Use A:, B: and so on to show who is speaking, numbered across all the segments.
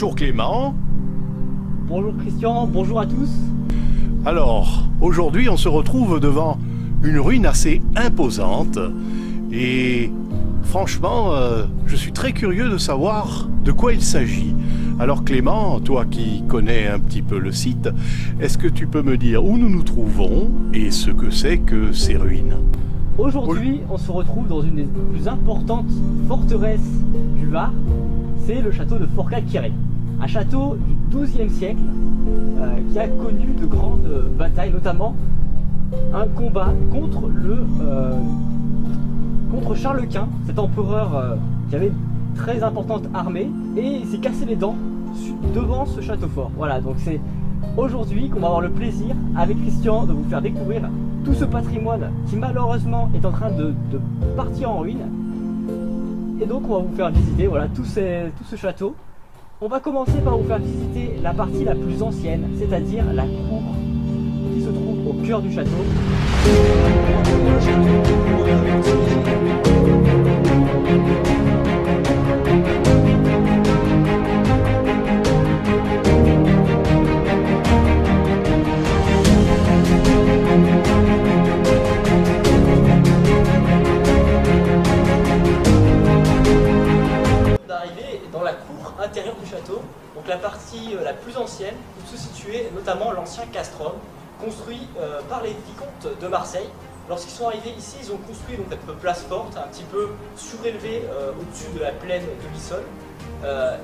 A: bonjour Clément.
B: Bonjour Christian, bonjour à tous.
A: Alors, aujourd'hui on se retrouve devant une ruine assez imposante et franchement, je suis très curieux de savoir de quoi il s'agit. Alors Clément, toi qui connais un petit peu le site, est-ce que tu peux me dire où nous nous trouvons et ce que c'est que ces ruines?
B: Aujourd'hui, on se retrouve dans une des plus importantes forteresses du Var, c'est le château de Forcalquier. Un château du XIIe siècle qui a connu de grandes batailles, notamment un combat contre Charles Quint, cet empereur qui avait une très importante armée, et il s'est cassé les dents devant ce château fort. Voilà, donc c'est aujourd'hui qu'on va avoir le plaisir avec Christian de vous faire découvrir tout ce patrimoine qui malheureusement est en train de partir en ruine. Et donc on va vous faire visiter voilà, tout ce château. On va commencer par vous faire visiter la partie la plus ancienne, c'est-à-dire la cour qui se trouve au cœur du château. D'arriver dans la cour intérieure du château, donc la partie la plus ancienne, où se situait notamment l'ancien castrum, construit par les vicomtes de Marseille. Lorsqu'ils sont arrivés ici, ils ont construit donc, cette place forte, un petit peu surélevée au-dessus de la plaine de l'Issol.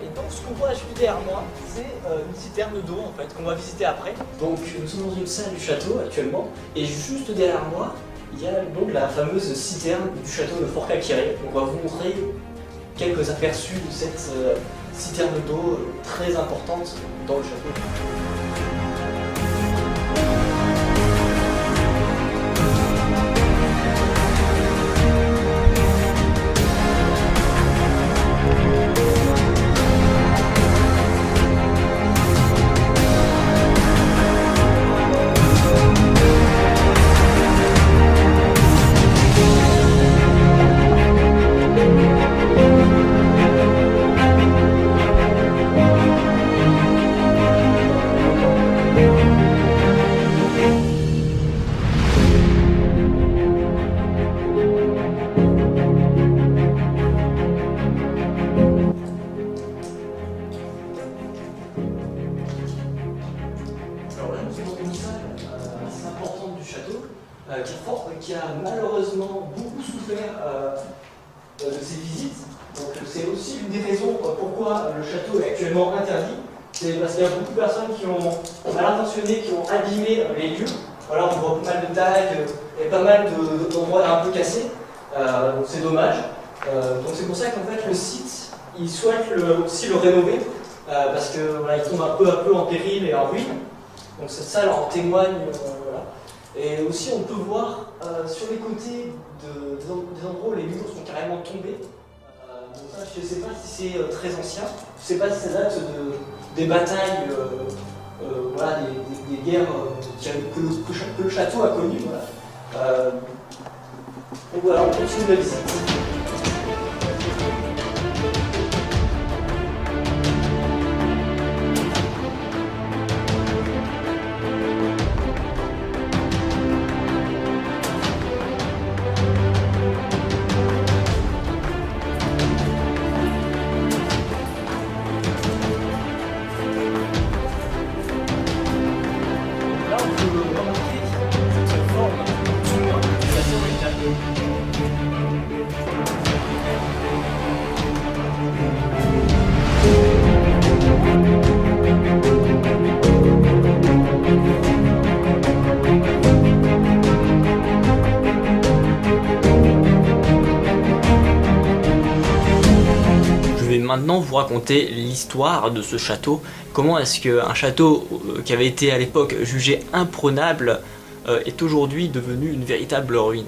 B: Et donc ce qu'on voit juste derrière moi, c'est une citerne d'eau en fait, qu'on va visiter après. Donc nous sommes dans une salle du château actuellement, et juste derrière moi, il y a donc la fameuse citerne du château de Forcalquier. On va vous montrer quelques aperçus de cette citerne d'eau très importante dans le château. Qui a malheureusement beaucoup souffert de ces visites. Donc c'est aussi une des raisons pourquoi le château est actuellement interdit. C'est parce qu'il y a beaucoup de personnes qui ont mal intentionné, qui ont abîmé les lieux. Voilà, on voit pas mal de tags et pas mal d'endroits un peu cassés. Donc c'est dommage. Donc c'est pour ça qu'en fait le site, il souhaite aussi le rénover parce que voilà, il tombe un peu à peu en péril et en ruine. Donc cette salle en témoigne. Voilà. Et aussi on peut voir sur les côtés des endroits où les murs sont carrément tombés. Donc ça, je ne sais pas si c'est très ancien, je ne sais pas si ça date des batailles, voilà, des guerres que le château a connues. Voilà. Donc voilà, on continue la visite. Maintenant vous raconter l'histoire de ce château. Comment est-ce qu'un château qui avait été à l'époque jugé imprenable est aujourd'hui devenu une véritable ruine.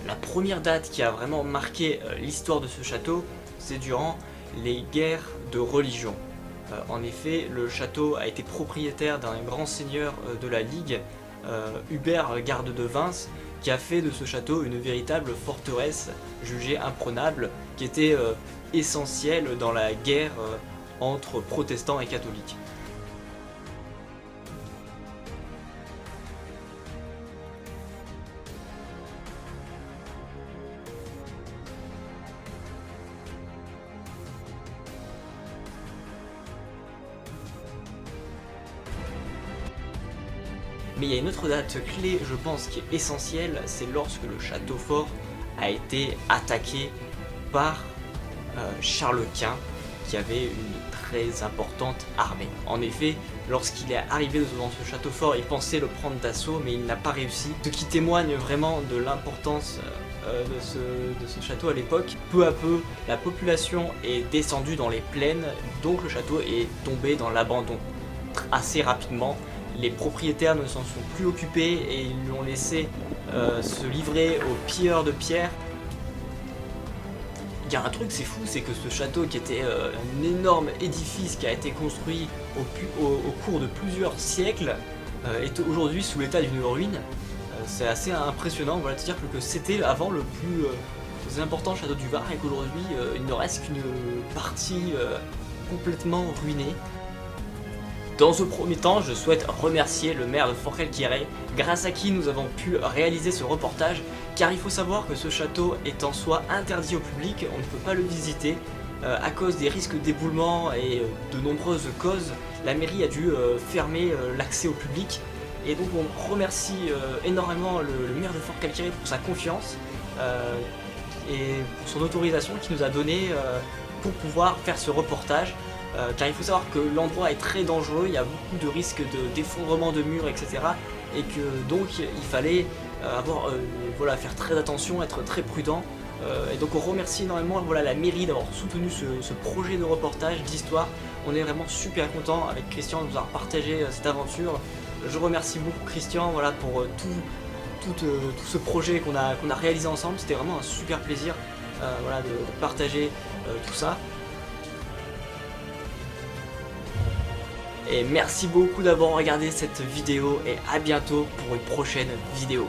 B: La première date qui a vraiment marqué l'histoire de ce château, c'est durant les guerres de religion.
C: En effet, le château a été propriétaire d'un grand seigneur de la Ligue, Hubert Garde de Vins, qui a fait de ce château une véritable forteresse jugée imprenable, qui était essentielle dans la guerre entre protestants et catholiques. Mais il y a une autre date clé, je pense, qui est essentielle, c'est lorsque le château fort a été attaqué par Charles Quint, qui avait une très importante armée. En effet, lorsqu'il est arrivé devant ce château fort, il pensait le prendre d'assaut, mais il n'a pas réussi, ce qui témoigne vraiment de l'importance de ce château à l'époque. Peu à peu, la population est descendue dans les plaines, donc le château est tombé dans l'abandon. Assez rapidement, les propriétaires ne s'en sont plus occupés et ils lui ont laissé se livrer aux pilleurs de pierre. Il y a un truc, c'est fou, c'est que ce château qui était un énorme édifice qui a été construit au cours de plusieurs siècles est aujourd'hui sous l'état d'une ruine. C'est assez impressionnant, voilà, de dire que c'était avant le plus important château du Var et qu'aujourd'hui il ne reste qu'une partie complètement ruinée. Dans ce premier temps, je souhaite remercier le maire de Forcalquier, grâce à qui nous avons pu réaliser ce reportage, car il faut savoir que ce château est en soi interdit au public, on ne peut pas le visiter, à cause des risques d'éboulement et de nombreuses causes. La mairie a dû fermer l'accès au public, et donc on remercie énormément le maire de Forcalquier pour sa confiance et pour son autorisation qu'il nous a donnée pour pouvoir faire ce reportage. Car il faut savoir que l'endroit est très dangereux, il y a beaucoup de risques d'effondrement de murs, etc. Et que donc il fallait faire très attention, être très prudent. Et donc on remercie énormément la mairie d'avoir soutenu ce projet de reportage, d'histoire. On est vraiment super content avec Christian de nous avoir partagé cette aventure. Je remercie beaucoup Christian pour tout ce projet qu'on a réalisé ensemble. C'était vraiment un super plaisir de partager tout ça. Et merci beaucoup d'avoir regardé cette vidéo et à bientôt pour une prochaine vidéo.